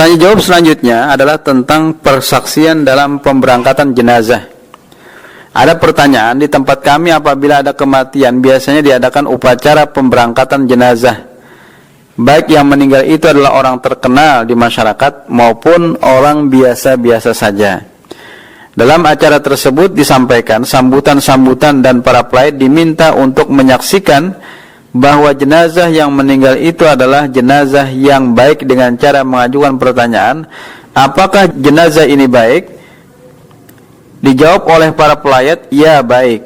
Tanya jawab selanjutnya adalah tentang persaksian dalam pemberangkatan jenazah. Ada pertanyaan, di tempat kami apabila ada kematian biasanya diadakan upacara pemberangkatan jenazah. Baik yang meninggal itu adalah orang terkenal di masyarakat maupun orang biasa-biasa saja. Dalam acara tersebut disampaikan sambutan-sambutan dan para pelayan diminta untuk menyaksikan bahwa jenazah yang meninggal itu adalah jenazah yang baik dengan cara mengajukan pertanyaan, apakah jenazah ini baik? Dijawab oleh para pelayat, ya baik.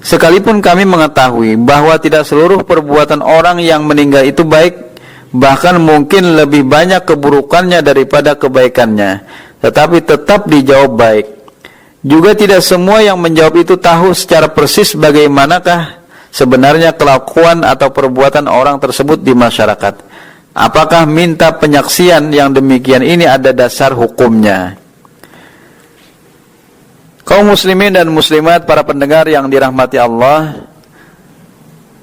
Sekalipun kami mengetahui bahwa tidak seluruh perbuatan orang yang meninggal itu baik, bahkan mungkin lebih banyak keburukannya daripada kebaikannya, tetapi tetap dijawab baik. Juga tidak semua yang menjawab itu tahu secara persis bagaimanakah sebenarnya kelakuan atau perbuatan orang tersebut di masyarakat. Apakah minta penyaksian yang demikian ini ada dasar hukumnya? Kaum muslimin dan muslimat, para pendengar yang dirahmati Allah,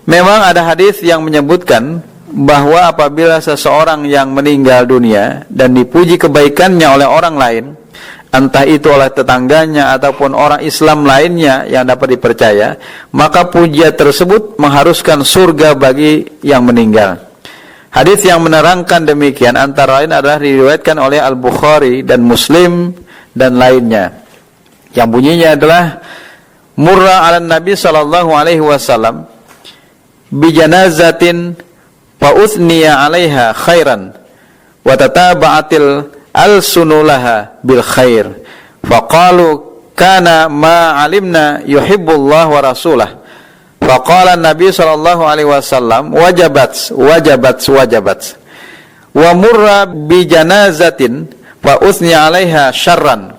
memang ada hadis yang menyebutkan bahwa apabila seseorang yang meninggal dunia dan dipuji kebaikannya oleh orang lain, entah itu oleh tetangganya ataupun orang Islam lainnya yang dapat dipercaya, maka pujian tersebut mengharuskan surga bagi yang meninggal. Hadis yang menerangkan demikian antara lain adalah diriwayatkan oleh Al-Bukhari dan Muslim dan lainnya, yang bunyinya adalah murra 'ala Nabi sallallahu alaihi wasallam bi janazatin fa uthniya 'alaiha khairan wa tataba'atil al-sunulaha bil khair faqalu kana ma alimna yuhibbullah wa rasulah faqala Nabi sallallahu alaihi wasallam wajabat wa murra bi janazatin fa uthniya 'alaiha syarran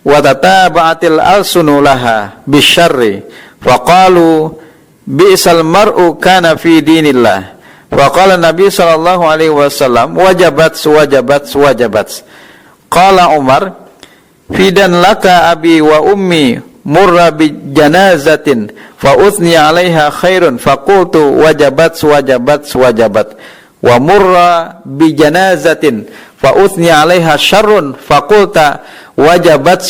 wa tataba'atil al-sunulaha bisyarri faqalu bi'sal mar'u kana fi dinillah. Wa Nabi sallallahu alaihi wasallam wajabat. Qala Umar fidan laka abi wa ummi murra bi janazatin fa uthni 'alaiha khairun faqultu wajabat. Wa murra bi janazatin fa uthni 'alaiha syarrun faqulta wajabat.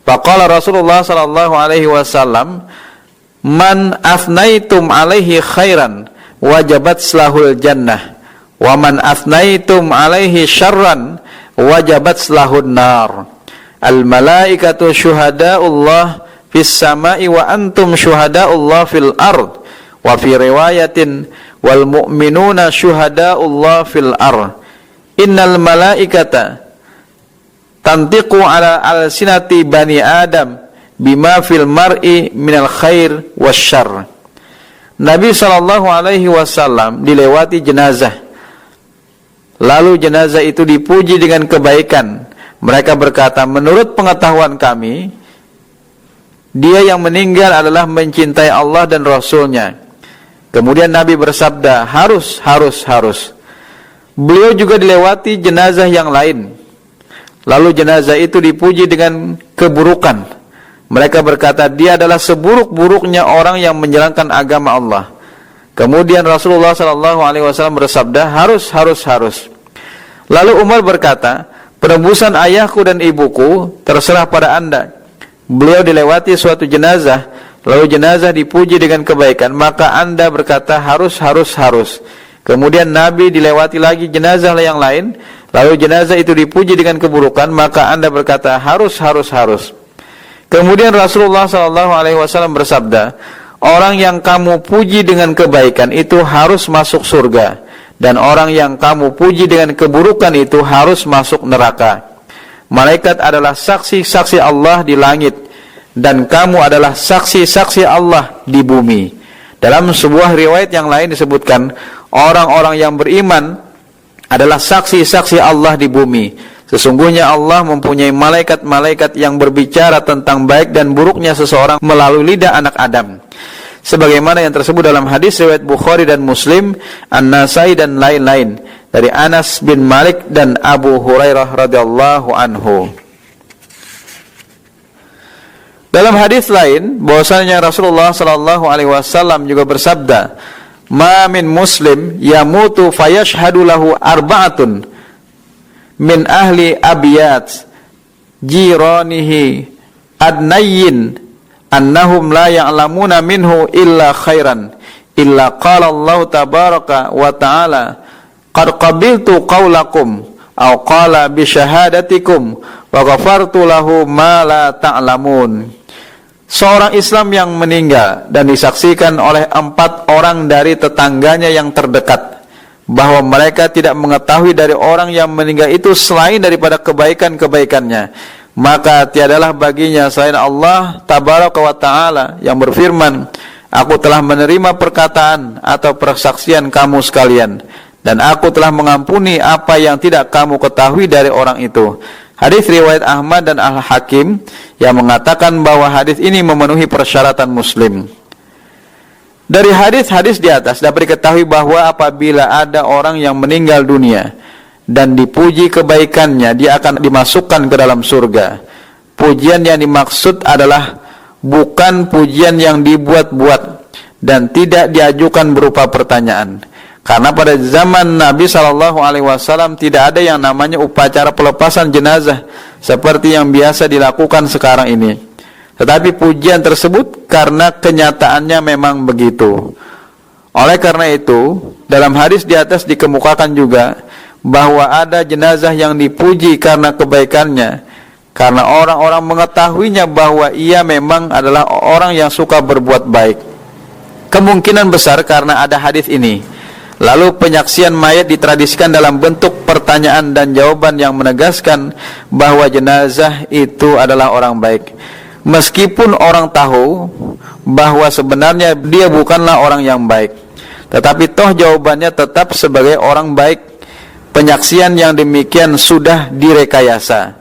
Faqala Rasulullah sallallahu alaihi wasallam man afnaitum 'alaihi khairan wajabat slahul jannah wa man afnaitum alaihi syarran wajabat slahun nar. Al malaikatu syuhada'ullah fis sama'i wa antum syuhada'ullah fil ard. Wa fi riwayatin wal mu'minuna syuhada'ullah fil ard. Innal malaikata tantiqu ala alsinati bani adam bima fil mar'i minal khair wasyarr. Nabi sallallahu alaihi wasallam dilewati jenazah. Lalu jenazah itu dipuji dengan kebaikan. Mereka berkata, menurut pengetahuan kami, dia yang meninggal adalah mencintai Allah dan Rasulnya. Kemudian Nabi bersabda, harus. Beliau juga dilewati jenazah yang lain. Lalu jenazah itu dipuji dengan keburukan. Mereka berkata, dia adalah seburuk-buruknya orang yang menjalankan agama Allah. Kemudian Rasulullah SAW bersabda, harus. Lalu Umar berkata, penebusan ayahku dan ibuku terserah pada anda. Beliau dilewati suatu jenazah, lalu jenazah dipuji dengan kebaikan, maka anda berkata harus. Kemudian Nabi dilewati lagi jenazah yang lain, lalu jenazah itu dipuji dengan keburukan, maka anda berkata harus. Kemudian Rasulullah SAW bersabda, orang yang kamu puji dengan kebaikan itu harus masuk surga, dan orang yang kamu puji dengan keburukan itu harus masuk neraka. Malaikat adalah saksi-saksi Allah di langit, dan kamu adalah saksi-saksi Allah di bumi. Dalam sebuah riwayat yang lain disebutkan, orang-orang yang beriman adalah saksi-saksi Allah di bumi. Sesungguhnya Allah mempunyai malaikat-malaikat yang berbicara tentang baik dan buruknya seseorang melalui lidah anak Adam. Sebagaimana yang tersebut dalam hadis riwayat Bukhari dan Muslim, An-Nasai dan lain-lain dari Anas bin Malik dan Abu Hurairah radhiyallahu anhu. Dalam hadis lain, bahwasanya Rasulullah sallallahu alaihi wasallam juga bersabda, "Ma min muslim yamutu fayashhadu lahu arba'atun min ahli abiyat jiranihi adnayin annahum la ya'lamuna minhu illa khairan illa qala Allah tabaraka wa ta'ala qad qabiltu qawlakum aw qala bi syahadatikum wa ghafartu lahu ma la ta'lamun. Seorang Islam yang meninggal dan disaksikan oleh 4 orang dari tetangganya yang terdekat bahwa mereka tidak mengetahui dari orang yang meninggal itu selain daripada kebaikan-kebaikannya, maka tiadalah baginya selain Allah tabaraka wa ta'ala yang berfirman, aku telah menerima perkataan atau persaksian kamu sekalian, dan aku telah mengampuni apa yang tidak kamu ketahui dari orang itu. Hadis riwayat Ahmad dan Al-Hakim yang mengatakan bahwa hadis ini memenuhi persyaratan Muslim. Dari hadis-hadis di atas dapat diketahui bahwa apabila ada orang yang meninggal dunia dan dipuji kebaikannya, dia akan dimasukkan ke dalam surga. Pujian yang dimaksud adalah bukan pujian yang dibuat-buat dan tidak diajukan berupa pertanyaan. Karena pada zaman Nabi SAW tidak ada yang namanya upacara pelepasan jenazah seperti yang biasa dilakukan sekarang ini. Tetapi pujian tersebut karena kenyataannya memang begitu. Oleh karena itu, dalam hadis di atas dikemukakan juga bahwa ada jenazah yang dipuji karena kebaikannya, karena orang-orang mengetahuinya bahwa ia memang adalah orang yang suka berbuat baik. Kemungkinan besar karena ada hadis ini. Lalu penyaksian mayat ditradisikan dalam bentuk pertanyaan dan jawaban yang menegaskan bahwa jenazah itu adalah orang baik. Meskipun orang tahu bahwa sebenarnya dia bukanlah orang yang baik, tetapi toh jawabannya tetap sebagai orang baik. Penyaksian yang demikian sudah direkayasa,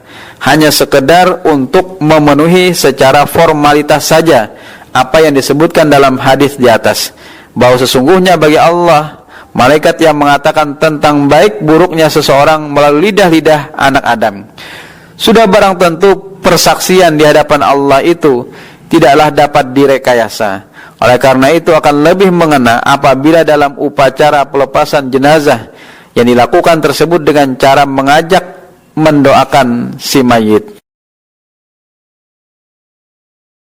hanya sekedar untuk memenuhi secara formalitas saja apa yang disebutkan dalam hadis di atas, bahwa sesungguhnya bagi Allah malaikat yang mengatakan tentang baik buruknya seseorang melalui lidah-lidah anak Adam. Sudah barang tentu persaksian di hadapan Allah itu tidaklah dapat direkayasa. Oleh karena itu akan lebih mengena apabila dalam upacara pelepasan jenazah yang dilakukan tersebut dengan cara mengajak mendoakan si mayit.